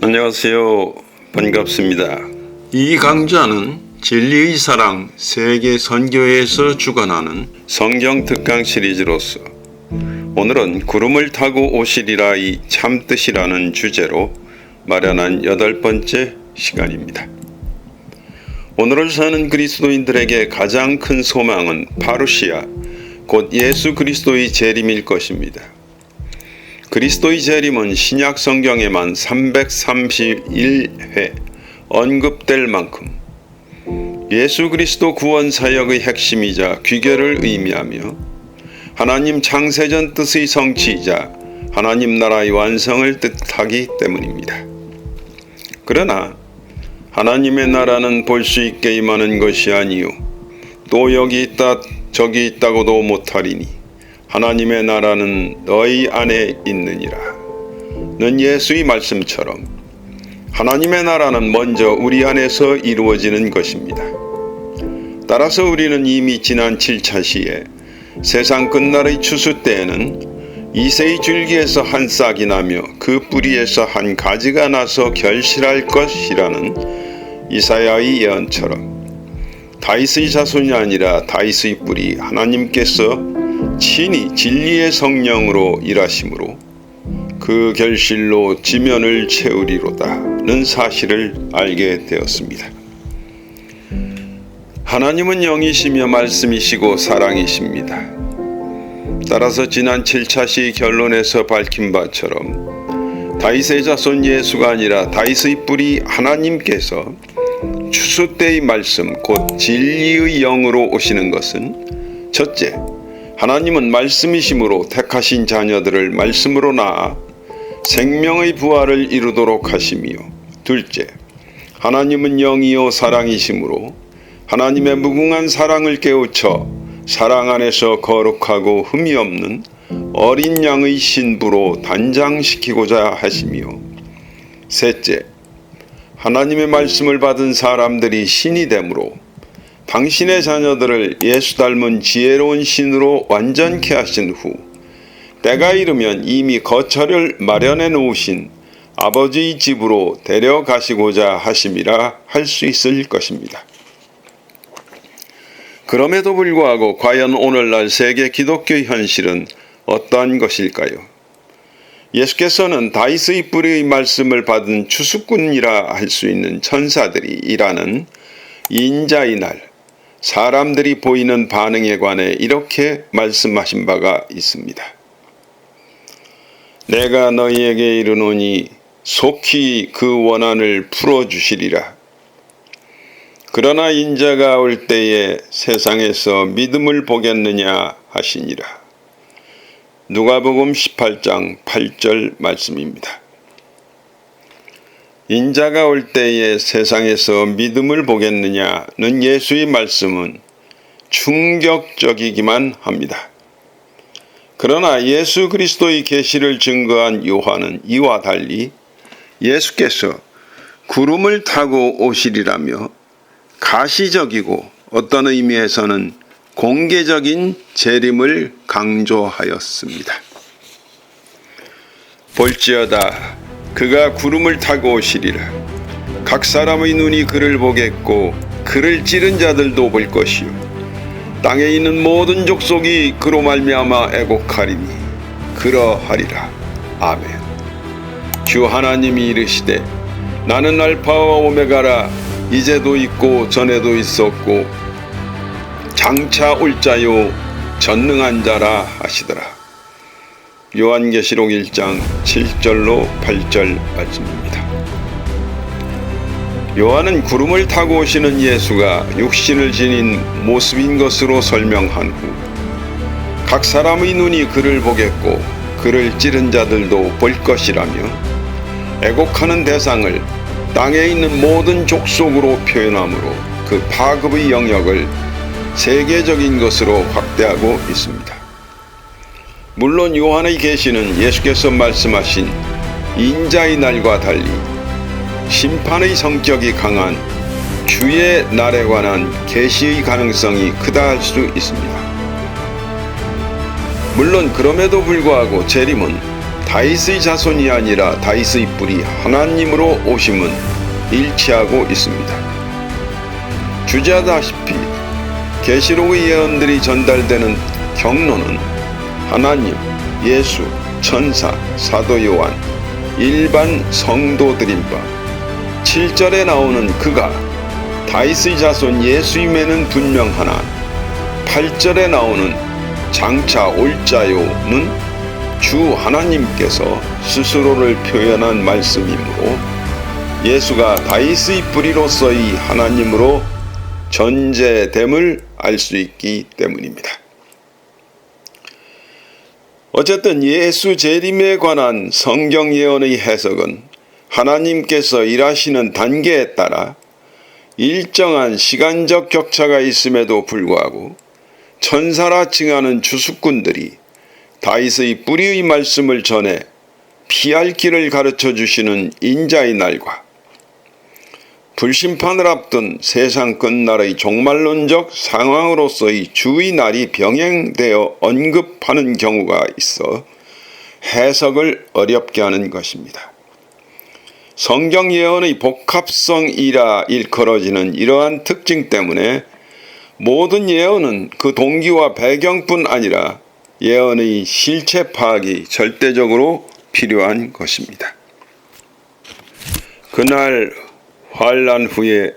안녕하세요. 반갑습니다. 이 강좌는 진리의 사랑 세계 선교회에서 주관하는 성경 특강 시리즈로서 오늘은 구름을 타고 오시리라 이 참뜻이라는 주제로 마련한 8번째 시간입니다. 오늘을 사는 그리스도인들에게 가장 큰 소망은 파루시아, 곧 예수 그리스도의 재림일 것입니다. 그리스도의 재림은 신약 성경에만 331회 언급될 만큼 예수 그리스도 구원 사역의 핵심이자 귀결을 의미하며 하나님 창세전 뜻의 성취이자 하나님 나라의 완성을 뜻하기 때문입니다. 그러나 하나님의 나라는 볼 수 있게 임하는 것이 아니요 또 여기 있다 저기 있다고도 못하리니 하나님의 나라는 너희 안에 있느니라 는 예수의 말씀처럼 하나님의 나라는 먼저 우리 안에서 이루어지는 것입니다. 따라서 우리는 이미 지난 7차 시에 세상 끝날의 추수 때에는 이새의 줄기에서 한 싹이 나며 그 뿌리에서 한 가지가 나서 결실할 것이라는 이사야의 예언처럼 다윗의 자손이 아니라 다윗의 뿌리 하나님께서 친히 진리의 성령으로 일하심으로 그 결실로 지면을 채우리로다는 사실을 알게 되었습니다. 하나님은 영이시며 말씀이시고 사랑이십니다. 따라서 지난 7차 시 결론에서 밝힌 바처럼 다윗의 자손 예수가 아니라 다윗의 뿌리 하나님께서 추수 때의 말씀 곧 진리의 영으로 오시는 것은 첫째, 하나님은 말씀이심으로 택하신 자녀들을 말씀으로 낳아 생명의 부활을 이루도록 하시며 둘째, 하나님은 영이요 사랑이심으로 하나님의 무궁한 사랑을 깨우쳐 사랑 안에서 거룩하고 흠이 없는 어린 양의 신부로 단장시키고자 하시며 셋째, 하나님의 말씀을 받은 사람들이 신이 되므로 당신의 자녀들을 예수 닮은 지혜로운 신으로 완전케 하신 후 때가 이르면 이미 거처를 마련해 놓으신 아버지의 집으로 데려가시고자 하심이라 할 수 있을 것입니다. 그럼에도 불구하고 과연 오늘날 세계 기독교의 현실은 어떠한 것일까요? 예수께서는 다윗의 뿌리의 말씀을 받은 추수꾼이라 할 수 있는 천사들이 일하는 인자의 날, 사람들이 보이는 반응에 관해 이렇게 말씀하신 바가 있습니다. 내가 너희에게 이르노니 속히 그 원한을 풀어주시리라. 그러나 인자가 올 때에 세상에서 믿음을 보겠느냐 하시니라. 누가복음 18장 8절 말씀입니다. 인자가 올 때에 세상에서 믿음을 보겠느냐는 예수의 말씀은 충격적이기만 합니다. 그러나 예수 그리스도의 계시를 증거한 요한은 이와 달리 예수께서 구름을 타고 오시리라며 가시적이고 어떤 의미에서는 공개적인 재림을 강조하였습니다. 볼지어다 그가 구름을 타고 오시리라. 각 사람의 눈이 그를 보겠고 그를 찌른 자들도 볼 것이요 땅에 있는 모든 족속이 그로 말미암아 애곡하리니 그러하리라. 아멘. 주 하나님이 이르시되 나는 알파와 오메가라. 이제도 있고 전에도 있었고 장차 올 자요 전능한 자라 하시더라. 요한계시록 1장 7절로 8절 말씀입니다. 요한은 구름을 타고 오시는 예수가 육신을 지닌 모습인 것으로 설명한 후 각 사람의 눈이 그를 보겠고 그를 찌른 자들도 볼 것이라며 애곡하는 대상을 땅에 있는 모든 족속으로 표현하므로 그 파급의 영역을 세계적인 것으로 확대하고 있습니다. 물론 요한의 계시는 예수께서 말씀하신 인자의 날과 달리 심판의 성격이 강한 주의 날에 관한 계시의 가능성이 크다 할 수 있습니다. 물론 그럼에도 불구하고 재림은 다윗의 자손이 아니라 다윗의 뿌리 하나님으로 오심은 일치하고 있습니다. 주제하다시피 계시록의 예언들이 전달되는 경로는 하나님, 예수, 천사, 사도 요한, 일반 성도들인 바 7절에 나오는 그가 다윗의 자손 예수임에는 분명하나 8절에 나오는 장차 올자요는 주 하나님께서 스스로를 표현한 말씀이므로 예수가 다윗의 뿌리로서의 하나님으로 전제됨을 알 수 있기 때문입니다. 어쨌든 예수 재림에 관한 성경 예언의 해석은 하나님께서 일하시는 단계에 따라 일정한 시간적 격차가 있음에도 불구하고 천사라 칭하는 주수꾼들이 다윗의 뿌리의 말씀을 전해 피할 길을 가르쳐 주시는 인자의 날과 불심판을 앞둔 세상 끝날의 종말론적 상황으로서의 주의 날이 병행되어 언급하는 경우가 있어 해석을 어렵게 하는 것입니다. 성경 예언의 복합성이라 일컬어지는 이러한 특징 때문에 모든 예언은 그 동기와 배경뿐 아니라 예언의 실체 파악이 절대적으로 필요한 것입니다. 그날 환란 후에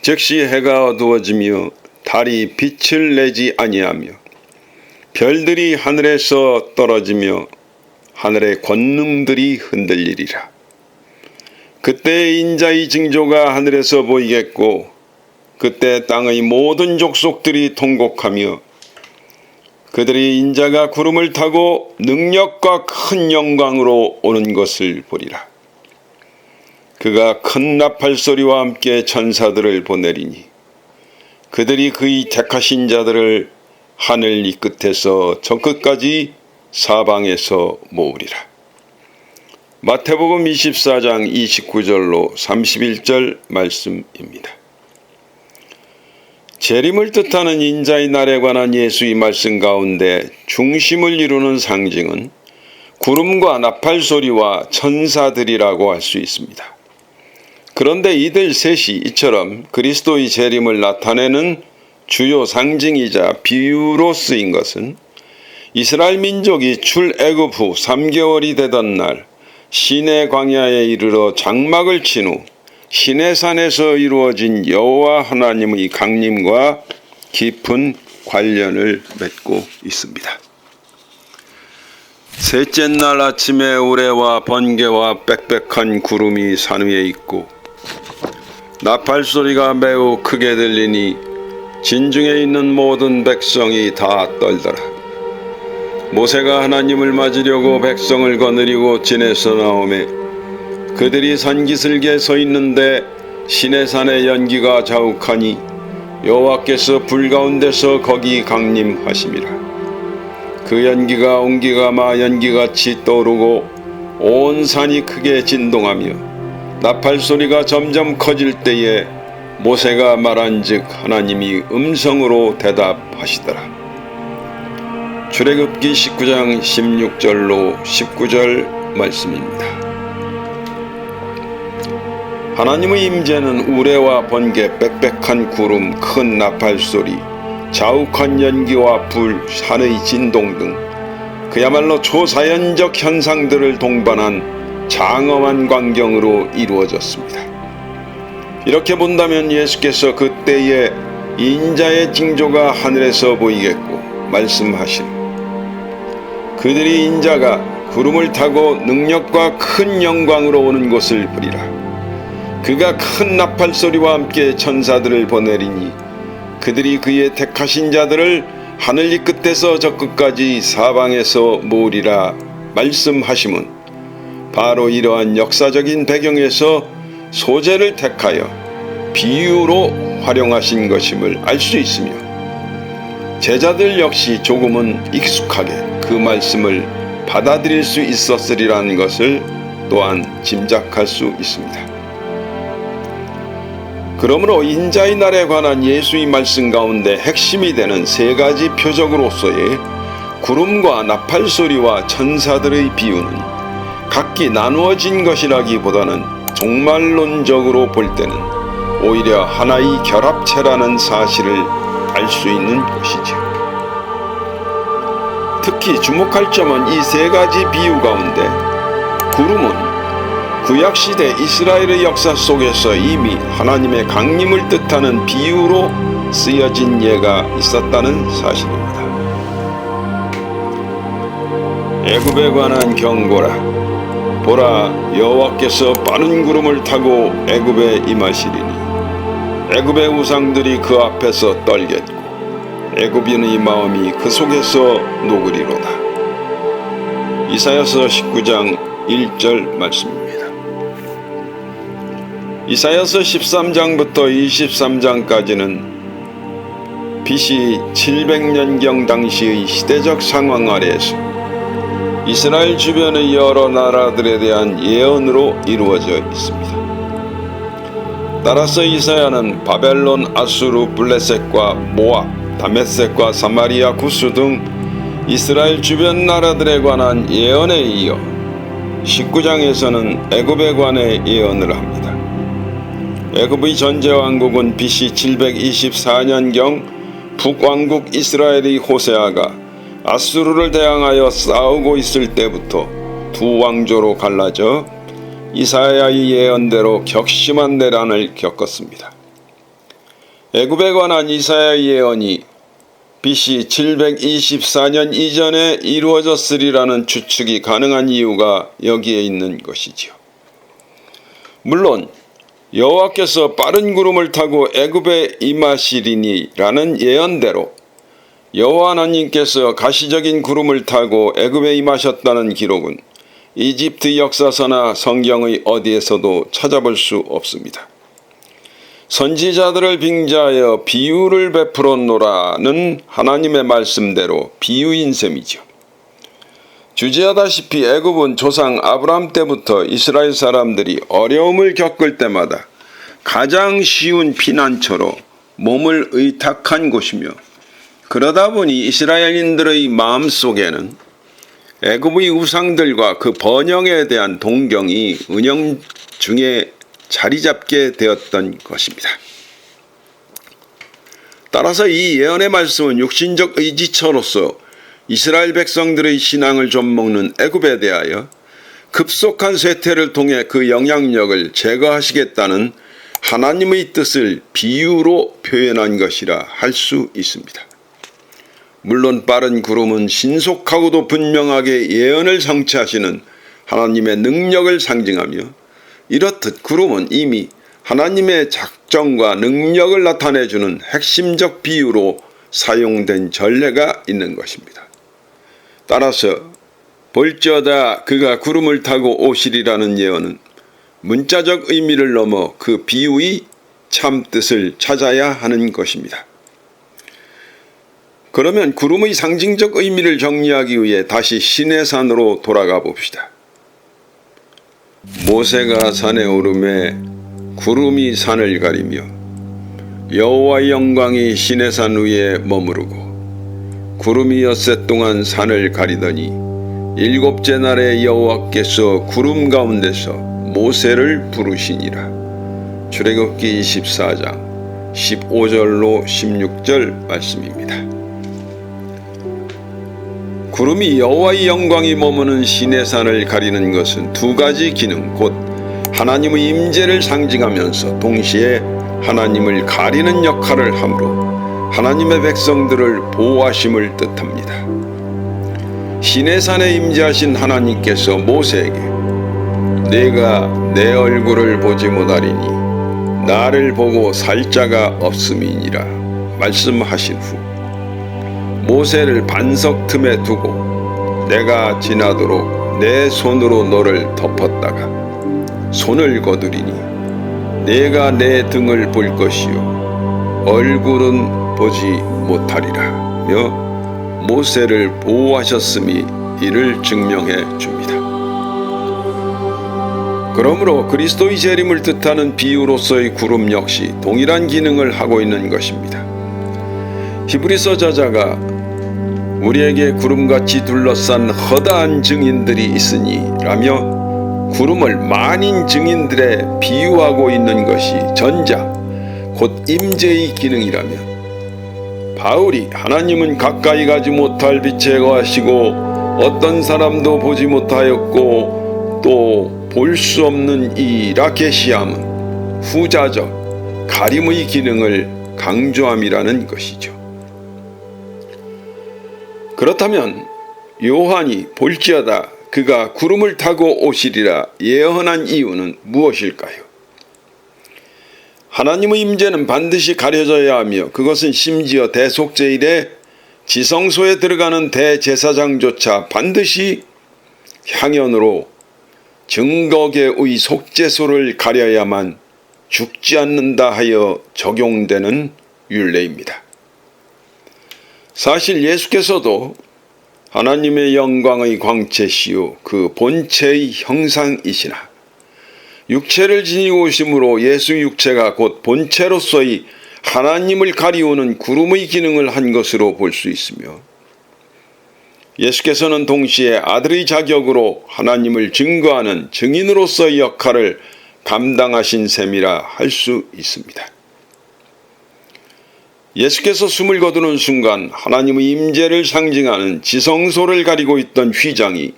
즉시 해가 어두워지며 달이 빛을 내지 아니하며 별들이 하늘에서 떨어지며 하늘의 권능들이 흔들리리라. 그때 인자의 징조가 하늘에서 보이겠고 그때 땅의 모든 족속들이 통곡하며 그들이 인자가 구름을 타고 능력과 큰 영광으로 오는 것을 보리라. 그가 큰 나팔 소리와 함께 천사들을 보내리니 그들이 그의 택하신 자들을 하늘 이 끝에서 저 끝까지 사방에서 모으리라. 마태복음 24장 29절로 31절 말씀입니다. 재림을 뜻하는 인자의 날에 관한 예수의 말씀 가운데 중심을 이루는 상징은 구름과 나팔 소리와 천사들이라고 할 수 있습니다. 그런데 이들 셋이 이처럼 그리스도의 재림을 나타내는 주요 상징이자 비유로 쓰인 것은 이스라엘 민족이 출애굽 후 3개월이 되던 날 시내 광야에 이르러 장막을 친 후 시내산에서 이루어진 여호와 하나님의 강림과 깊은 관련을 맺고 있습니다. 셋째 날 아침에 우레와 번개와 빽빽한 구름이 산 위에 있고 나팔 소리가 매우 크게 들리니 진중에 있는 모든 백성이 다 떨더라. 모세가 하나님을 맞으려고 백성을 거느리고 진에서 나오매 그들이 산기슭에 서 있는데 시내산의 연기가 자욱하니 여호와께서 불 가운데서 거기 강림하심이라. 그 연기가 온기가 마 연기같이 떠오르고 온 산이 크게 진동하며 나팔 소리가 점점 커질 때에 모세가 말한즉 하나님이 음성으로 대답하시더라. 출애굽기 19장 16절로 19절 말씀입니다. 하나님의 임재는 우레와 번개, 빽빽한 구름, 큰 나팔 소리, 자욱한 연기와 불, 산의 진동 등 그야말로 초자연적 현상들을 동반한 장엄한 광경으로 이루어졌습니다. 이렇게 본다면 예수께서 그때에 인자의 징조가 하늘에서 보이겠고 말씀하신 그들이 인자가 구름을 타고 능력과 큰 영광으로 오는 것을 보리라. 그가 큰 나팔 소리와 함께 천사들을 보내리니 그들이 그의 택하신 자들을 하늘 이 끝에서 저 끝까지 사방에서 모으리라 말씀하심은 바로 이러한 역사적인 배경에서 소재를 택하여 비유로 활용하신 것임을 알 수 있으며 제자들 역시 조금은 익숙하게 그 말씀을 받아들일 수 있었으리라는 것을 또한 짐작할 수 있습니다. 그러므로 인자의 날에 관한 예수의 말씀 가운데 핵심이 되는 세 가지 표적으로서의 구름과 나팔 소리와 천사들의 비유는 각기 나누어진 것이라기보다는 종말론적으로 볼 때는 오히려 하나의 결합체라는 사실을 알 수 있는 것이지요. 특히 주목할 점은 이 세 가지 비유 가운데 구름은 구약시대 이스라엘의 역사 속에서 이미 하나님의 강림을 뜻하는 비유로 쓰여진 예가 있었다는 사실입니다. 애굽에 관한 경고라. 보라, 여호와께서 빠른 구름을 타고 애굽에 임하시리니 애굽의 우상들이 그 앞에서 떨겠고 애굽인의 마음이 그 속에서 녹으리로다. 이사야서 19장 1절 말씀입니다. 이사야서 13장부터 23장까지는 BC 700년경 당시의 시대적 상황 아래에서 이스라엘 주변의 여러 나라들에 대한 예언으로 이루어져 있습니다. 따라서 이사야는 바벨론, 아수르, 블레셋과 모압, 다메섹과 사마리아, 구스 등 이스라엘 주변 나라들에 관한 예언에 이어 19장에서는 애굽에 관해 예언을 합니다. 애굽의 전제왕국은 BC 724년경 북왕국 이스라엘의 호세아가 아수르를 대항하여 싸우고 있을 때부터 두 왕조로 갈라져 이사야의 예언대로 격심한 내란을 겪었습니다. 애굽에 관한 이사야의 예언이 BC 724년 이전에 이루어졌으리라는 추측이 가능한 이유가 여기에 있는 것이지요. 물론 여호와께서 빠른 구름을 타고 애굽에 임하시리니라는 예언대로 여호와 하나님께서 가시적인 구름을 타고 애굽에 임하셨다는 기록은 이집트 역사서나 성경의 어디에서도 찾아볼 수 없습니다. 선지자들을 빙자하여 비유를 베풀었노라는 하나님의 말씀대로 비유인 셈이죠. 주제하다시피 애굽은 조상 아브라함 때부터 이스라엘 사람들이 어려움을 겪을 때마다 가장 쉬운 피난처로 몸을 의탁한 곳이며, 그러다 보니 이스라엘인들의 마음속에는 애굽의 우상들과 그 번영에 대한 동경이 은연중에 자리 잡게 되었던 것입니다. 따라서 이 예언의 말씀은 육신적 의지처로서 이스라엘 백성들의 신앙을 좀먹는 애굽에 대하여 급속한 쇠퇴를 통해 그 영향력을 제거하시겠다는 하나님의 뜻을 비유로 표현한 것이라 할 수 있습니다. 물론 빠른 구름은 신속하고도 분명하게 예언을 성취하시는 하나님의 능력을 상징하며, 이렇듯 구름은 이미 하나님의 작정과 능력을 나타내주는 핵심적 비유로 사용된 전례가 있는 것입니다. 따라서 볼지어다 그가 구름을 타고 오시리라는 예언은 문자적 의미를 넘어 그 비유의 참뜻을 찾아야 하는 것입니다. 그러면 구름의 상징적 의미를 정리하기 위해 다시 시내산으로 돌아가 봅시다. 모세가 산에 오르매 구름이 산을 가리며 여호와의 영광이 시내산 위에 머무르고 구름이 엿새 동안 산을 가리더니 일곱째 날에 여호와께서 구름 가운데서 모세를 부르시니라. 출애굽기 24장 15절로 16절 말씀입니다. 구름이 여호와의 영광이 머무는 시내산을 가리는 것은 두 가지 기능, 곧 하나님의 임재를 상징하면서 동시에 하나님을 가리는 역할을 하므로 하나님의 백성들을 보호하심을 뜻합니다. 시내산에 임재하신 하나님께서 모세에게 내가 내 얼굴을 보지 못하리니 나를 보고 살 자가 없음이니라 말씀하신 후 모세를 반석 틈에 두고 내가 지나도록 내 손으로 너를 덮었다가 손을 거두리니 내가 내 등을 볼 것이요 얼굴은 보지 못하리라며 모세를 보호하셨음이 이를 증명해 줍니다. 그러므로 그리스도의 재림을 뜻하는 비유로서의 구름 역시 동일한 기능을 하고 있는 것입니다. 히브리서 저자가 우리에게 구름같이 둘러싼 허다한 증인들이 있으니 라며 구름을 만인 증인들에 비유하고 있는 것이 전자 곧 임재의 기능이라면, 바울이 하나님은 가까이 가지 못할 빛에 거하시고 어떤 사람도 보지 못하였고 또 볼 수 없는 이 라케시함은 후자적 가림의 기능을 강조함이라는 것이죠. 그렇다면 요한이 볼지어다 그가 구름을 타고 오시리라 예언한 이유는 무엇일까요? 하나님의 임재는 반드시 가려져야 하며 그것은 심지어 대속제일에 지성소에 들어가는 대제사장조차 반드시 향연으로 증거계의 속죄소를 가려야만 죽지 않는다 하여 적용되는 율례입니다. 사실 예수께서도 하나님의 영광의 광채시요 그 본체의 형상이시나 육체를 지니고 오심으로 예수 육체가 곧 본체로서의 하나님을 가리우는 구름의 기능을 한 것으로 볼 수 있으며, 예수께서는 동시에 아들의 자격으로 하나님을 증거하는 증인으로서의 역할을 감당하신 셈이라 할 수 있습니다. 예수께서 숨을 거두는 순간 하나님의 임재를 상징하는 지성소를 가리고 있던 휘장이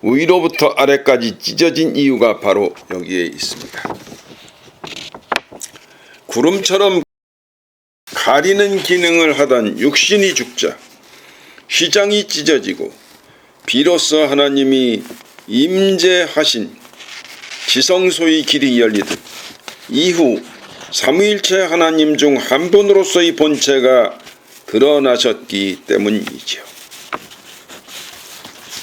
위로부터 아래까지 찢어진 이유가 바로 여기에 있습니다. 구름처럼 가리는 기능을 하던 육신이 죽자 휘장이 찢어지고 비로소 하나님이 임재하신 지성소의 길이 열리듯 이후 삼위일체 하나님 중 한 분으로서의 본체가 드러나셨기 때문이지요.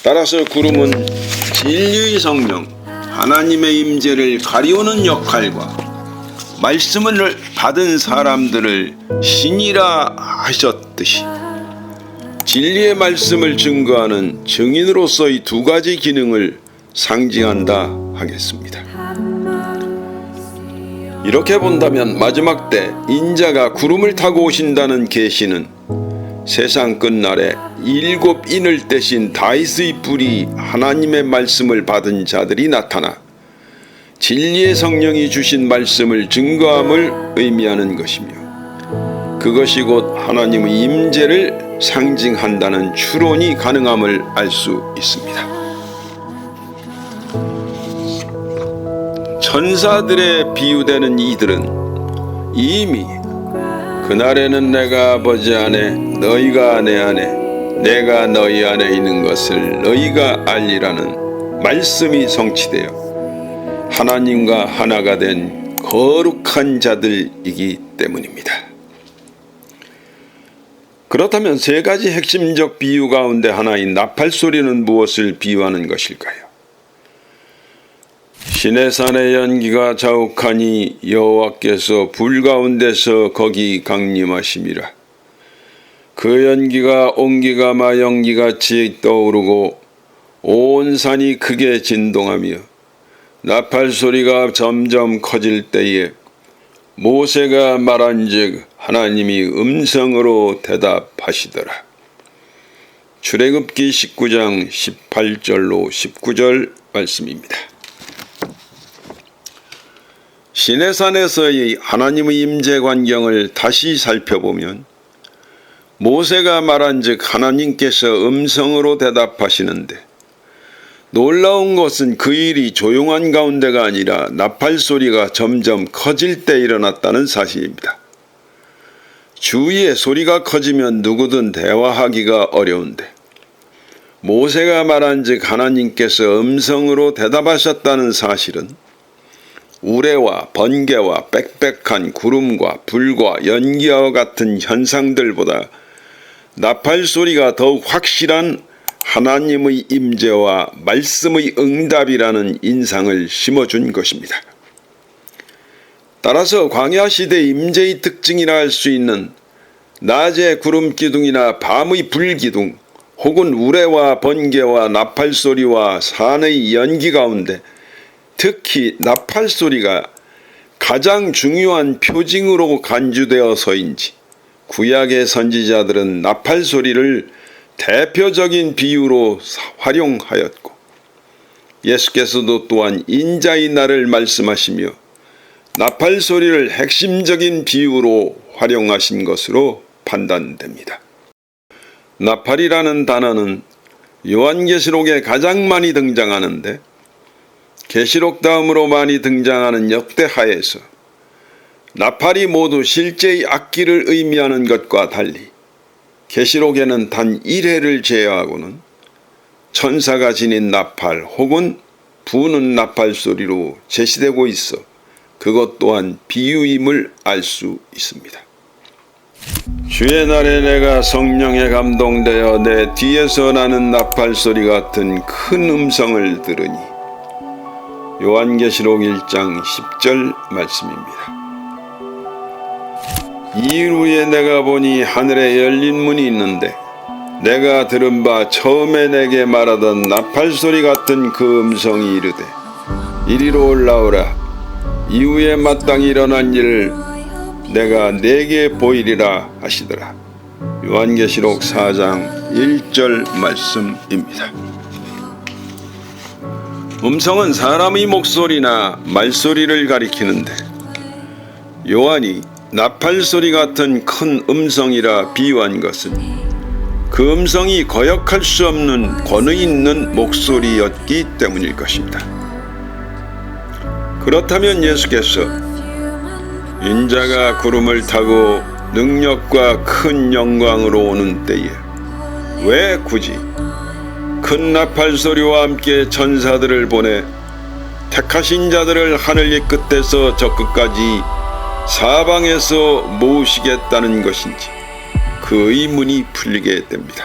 따라서 구름은 진리의 성령 하나님의 임재를 가리우는 역할과 말씀을 받은 사람들을 신이라 하셨듯이 진리의 말씀을 증거하는 증인으로서의 두 가지 기능을 상징한다 하겠습니다. 이렇게 본다면 마지막 때 인자가 구름을 타고 오신다는 계시는 세상 끝날에 일곱 인을 떼신 다윗의 뿔이 하나님의 말씀을 받은 자들이 나타나 진리의 성령이 주신 말씀을 증거함을 의미하는 것이며, 그것이 곧 하나님의 임재를 상징한다는 추론이 가능함을 알 수 있습니다. 천사들에 비유되는 이들은 이미 그날에는 내가 아버지 안에 너희가 내 안에 내가 너희 안에 있는 것을 너희가 알리라는 말씀이 성취되어 하나님과 하나가 된 거룩한 자들이기 때문입니다. 그렇다면 세 가지 핵심적 비유 가운데 하나인 나팔소리는 무엇을 비유하는 것일까요? 시내산의 연기가 자욱하니 여호와께서 불 가운데서 거기 강림하심이라. 그 연기가 온기가 마연기같이 떠오르고 온 산이 크게 진동하며 나팔소리가 점점 커질 때에 모세가 말한즉 하나님이 음성으로 대답하시더라. 출애굽기 19장 18절로 19절 말씀입니다. 시내산에서의 하나님의 임재 광경을 다시 살펴보면 모세가 말한즉 하나님께서 음성으로 대답하시는데, 놀라운 것은 그 일이 조용한 가운데가 아니라 나팔소리가 점점 커질 때 일어났다는 사실입니다. 주위에 소리가 커지면 누구든 대화하기가 어려운데 모세가 말한즉 하나님께서 음성으로 대답하셨다는 사실은 우레와 번개와 빽빽한 구름과 불과 연기와 같은 현상들보다 나팔소리가 더욱 확실한 하나님의 임재와 말씀의 응답이라는 인상을 심어준 것입니다. 따라서 광야시대 임재의 특징이라 할 수 있는 낮의 구름기둥이나 밤의 불기둥 혹은 우레와 번개와 나팔소리와 산의 연기 가운데 특히 나팔소리가 가장 중요한 표징으로 간주되어서인지 구약의 선지자들은 나팔소리를 대표적인 비유로 활용하였고 예수께서도 또한 인자의 날을 말씀하시며 나팔 소리를 핵심적인 비유로 활용하신 것으로 판단됩니다. 나팔이라는 단어는 요한계시록에 가장 많이 등장하는데 계시록 다음으로 많이 등장하는 역대하에서 나팔이 모두 실제의 악기를 의미하는 것과 달리 계시록에는 단 1회를 제외하고는 천사가 지닌 나팔 혹은 부는 나팔 소리로 제시되고 있어 그것 또한 비유임을 알 수 있습니다. 주의 날에 내가 성령에 감동되어 내 뒤에서 나는 나팔 소리 같은 큰 음성을 들으니 요한계시록 1장 10절 말씀입니다. 이후에 내가 보니 하늘에 열린 문이 있는데 내가 들은 바 처음에 내게 말하던 나팔 소리 같은 그 음성이 이르되 이리로 올라오라. 이후에 마땅히 일어난 일을 내가 네게 보이리라 하시더라. 요한계시록 4장 1절 말씀입니다. 음성은 사람의 목소리나 말소리를 가리키는데 요한이 나팔 소리 같은 큰 음성이라 비유한 것은 그 음성이 거역할 수 없는 권위 있는 목소리였기 때문일 것입니다. 그렇다면 예수께서 인자가 구름을 타고 능력과 큰 영광으로 오는 때에 왜 굳이 큰 나팔 소리와 함께 천사들을 보내 택하신 자들을 하늘 끝에서 저 끝까지 사방에서 모으시겠다는 것인지 그 의문이 풀리게 됩니다.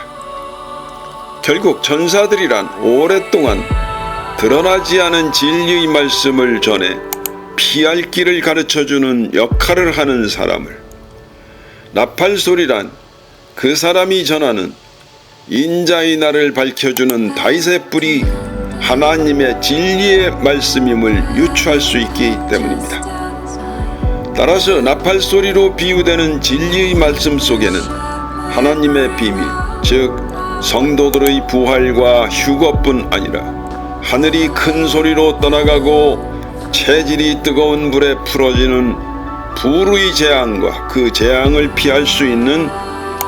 결국 천사들이란 오랫동안 드러나지 않은 진리의 말씀을 전해 피할 길을 가르쳐주는 역할을 하는 사람을, 나팔 소리란 그 사람이 전하는 인자의 날을 밝혀주는 다윗의 뿔이 하나님의 진리의 말씀임을 유추할 수 있기 때문입니다. 따라서 나팔 소리로 비유되는 진리의 말씀 속에는 하나님의 비밀, 즉 성도들의 부활과 휴거뿐 아니라 하늘이 큰 소리로 떠나가고 체질이 뜨거운 불에 풀어지는 불의 재앙과 그 재앙을 피할 수 있는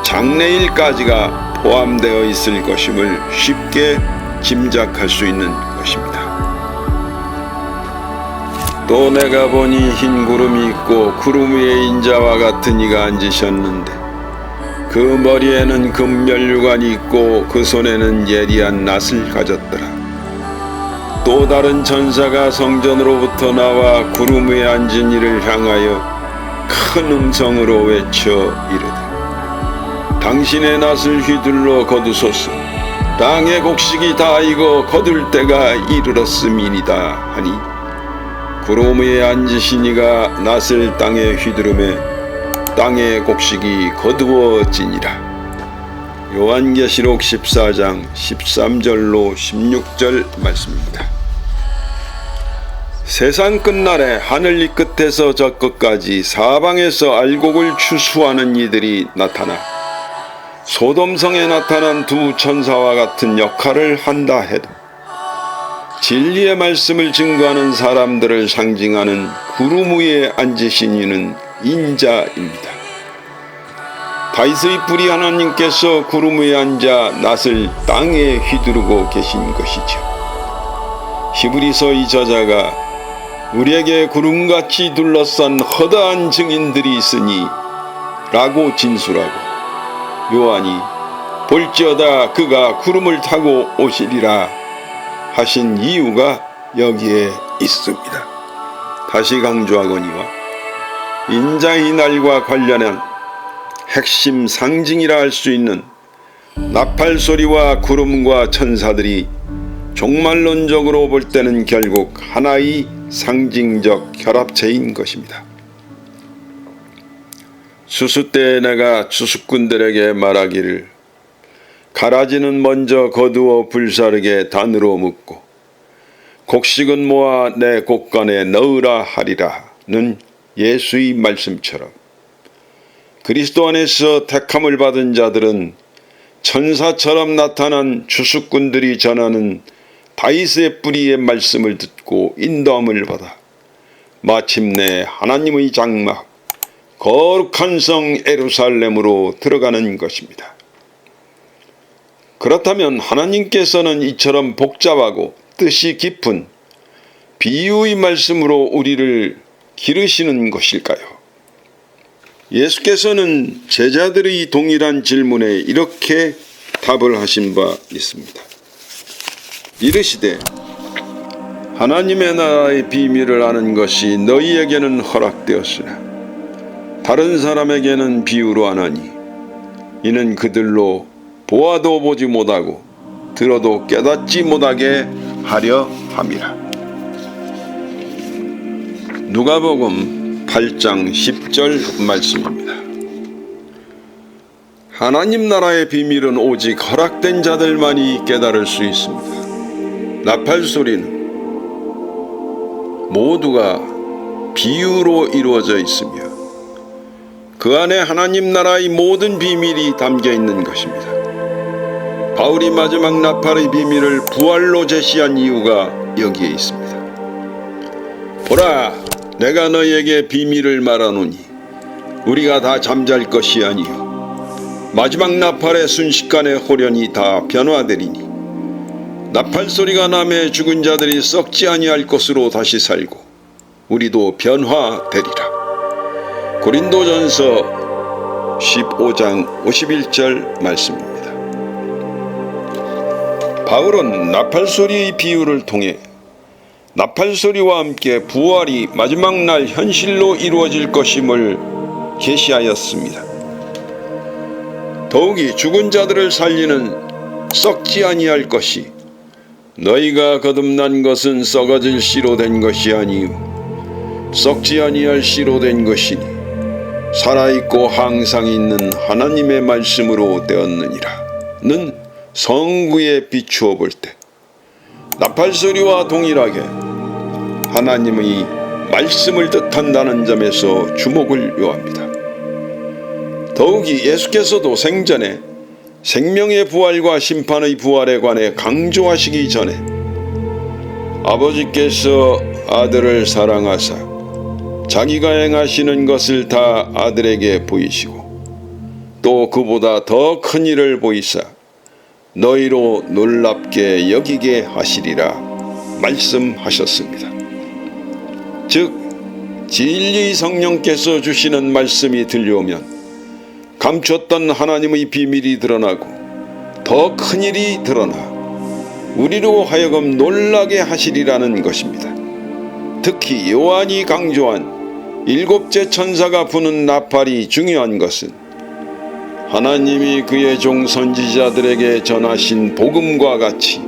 장래일까지가 포함되어 있을 것임을 쉽게 짐작할 수 있는 것입니다. 또 내가 보니 흰 구름이 있고 구름 위에 인자와 같은 이가 앉으셨는데 그 머리에는 금면류관이 있고 그 손에는 예리한 낫을 가졌더라. 또 다른 천사가 성전으로부터 나와 구름 위에 앉은 이를 향하여 큰 음성으로 외쳐 이르되 당신의 낫을 휘둘러 거두소서. 땅의 곡식이 다 익어 거둘 때가 이르렀음이니이다 하니 구름 위에 앉으신 이가 낫을 땅에 휘두르매 땅의 곡식이 거두어지니라. 요한계시록 14장 13절로 16절 말씀입니다. 세상 끝날에 하늘 이 끝에서 저 끝까지 사방에서 알곡을 추수하는 이들이 나타나 소돔성에 나타난 두 천사와 같은 역할을 한다 해도 진리의 말씀을 증거하는 사람들을 상징하는 구름 위에 앉으신 이는 인자입니다. 다윗의 뿌리 하나님께서 구름 위에 앉아 낫을 땅에 휘두르고 계신 것이죠. 히브리서 이 저자가 우리에게 구름같이 둘러싼 허다한 증인들이 있으니 라고 진술하고 요한이 볼지어다 그가 구름을 타고 오시리라 하신 이유가 여기에 있습니다. 다시 강조하거니와 인자의 날과 관련한 핵심 상징이라 할 수 있는 나팔 소리와 구름과 천사들이 종말론적으로 볼 때는 결국 하나의 상징적 결합체인 것입니다. 수수 때에 내가 추수꾼들에게 말하기를 가라지는 먼저 거두어 불사르게 단으로 묶고 곡식은 모아 내 곡간에 넣으라 하리라는 예수의 말씀처럼 그리스도 안에서 택함을 받은 자들은 천사처럼 나타난 주수꾼들이 전하는 다윗의 뿌리의 말씀을 듣고 인도함을 받아 마침내 하나님의 장막 거룩한 성 예루살렘으로 들어가는 것입니다. 그렇다면 하나님께서는 이처럼 복잡하고 뜻이 깊은 비유의 말씀으로 우리를 기르시는 것일까요? 예수께서는 제자들의 동일한 질문에 이렇게 답을 하신 바 있습니다. 이르시되 하나님의 나라의 비밀을 아는 것이 너희에게는 허락되었으나 다른 사람에게는 비유로 하나니 이는 그들로 보아도 보지 못하고 들어도 깨닫지 못하게 하려 함이라. 누가복음 8장 10절 말씀입니다. 하나님 나라의 비밀은 오직 허락된 자들만이 깨달을 수 있습니다. 나팔소리는 모두가 비유로 이루어져 있으며 그 안에 하나님 나라의 모든 비밀이 담겨 있는 것입니다. 바울이 마지막 나팔의 비밀을 부활로 제시한 이유가 여기에 있습니다. 보라, 내가 너희에게 비밀을 말하노니 우리가 다 잠잘 것이 아니요 마지막 나팔의 순식간에 홀연히 다 변화되리니 나팔 소리가 나매 죽은 자들이 썩지 아니할 것으로 다시 살고 우리도 변화되리라. 고린도전서 15장 51절 말씀입니다. 바울은 나팔 소리의 비유를 통해 나팔 소리와 함께 부활이 마지막 날 현실로 이루어질 것임을 계시하였습니다. 더욱이 죽은 자들을 살리는 썩지 아니할 것이 너희가 거듭난 것은 썩어질 씨로 된 것이 아니요 썩지 아니할 씨로 된 것이니 살아있고 항상 있는 하나님의 말씀으로 되었느니라.는 성구에 비추어 볼 때 나팔소리와 동일하게 하나님의 말씀을 뜻한다는 점에서 주목을 요합니다. 더욱이 예수께서도 생전에 생명의 부활과 심판의 부활에 관해 강조하시기 전에 아버지께서 아들을 사랑하사 자기가 행하시는 것을 다 아들에게 보이시고 또 그보다 더 큰 일을 보이사 너희로 놀랍게 여기게 하시리라 말씀하셨습니다. 즉 진리의 성령께서 주시는 말씀이 들려오면 감췄던 하나님의 비밀이 드러나고 더 큰 일이 드러나 우리로 하여금 놀라게 하시리라는 것입니다. 특히 요한이 강조한 7째 천사가 부는 나팔이 중요한 것은 하나님이 그의 종 선지자들에게 전하신 복음과 같이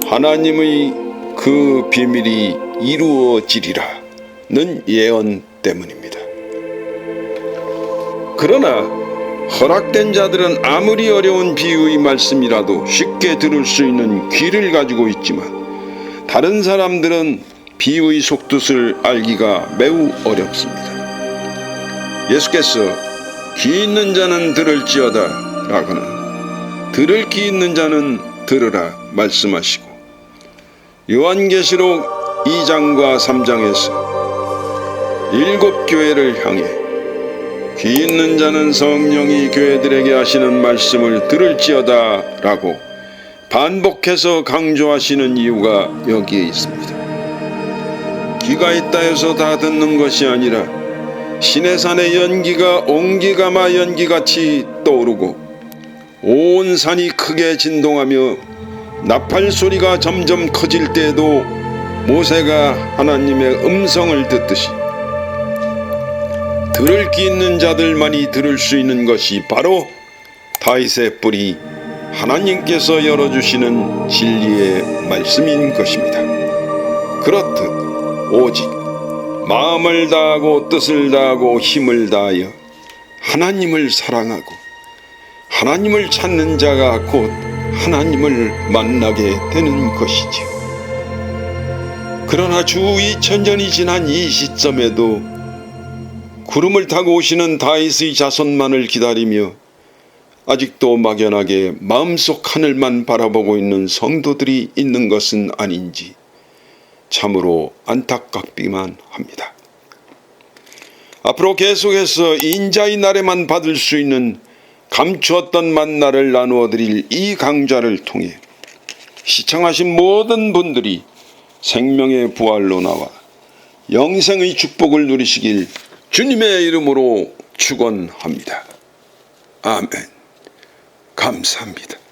하나님의 그 비밀이 이루어지리라는 예언 때문입니다. 그러나 허락된 자들은 아무리 어려운 비유의 말씀이라도 쉽게 들을 수 있는 귀를 가지고 있지만 다른 사람들은 비유의 속뜻을 알기가 매우 어렵습니다. 예수께서 귀 있는 자는 들을지어다 라거나 들을 귀 있는 자는 들으라 말씀하시고 요한계시록 2장과 3장에서 7 교회를 향해 귀 있는 자는 성령이 교회들에게 하시는 말씀을 들을지어다 라고 반복해서 강조하시는 이유가 여기에 있습니다. 귀가 있다 해서 다 듣는 것이 아니라 시내산의 연기가 옹기가마 연기같이 떠오르고 온 산이 크게 진동하며 나팔 소리가 점점 커질 때에도 모세가 하나님의 음성을 듣듯이 들을 귀 있는 자들만이 들을 수 있는 것이 바로 다윗의 뿌리 하나님께서 열어주시는 진리의 말씀인 것입니다. 그렇듯 오직 마음을 다하고 뜻을 다하고 힘을 다하여 하나님을 사랑하고 하나님을 찾는 자가 곧 하나님을 만나게 되는 것이지요. 그러나 주 2000년이 지난 이 시점에도 구름을 타고 오시는 다윗의 자손만을 기다리며 아직도 막연하게 마음속 하늘만 바라보고 있는 성도들이 있는 것은 아닌지 참으로 안타깝기만 합니다. 앞으로 계속해서 인자의 날에만 받을 수 있는 감추었던 만나를 나누어 드릴 이 강좌를 통해 시청하신 모든 분들이 생명의 부활로 나와 영생의 축복을 누리시길 주님의 이름으로 축원합니다. 아멘. 감사합니다.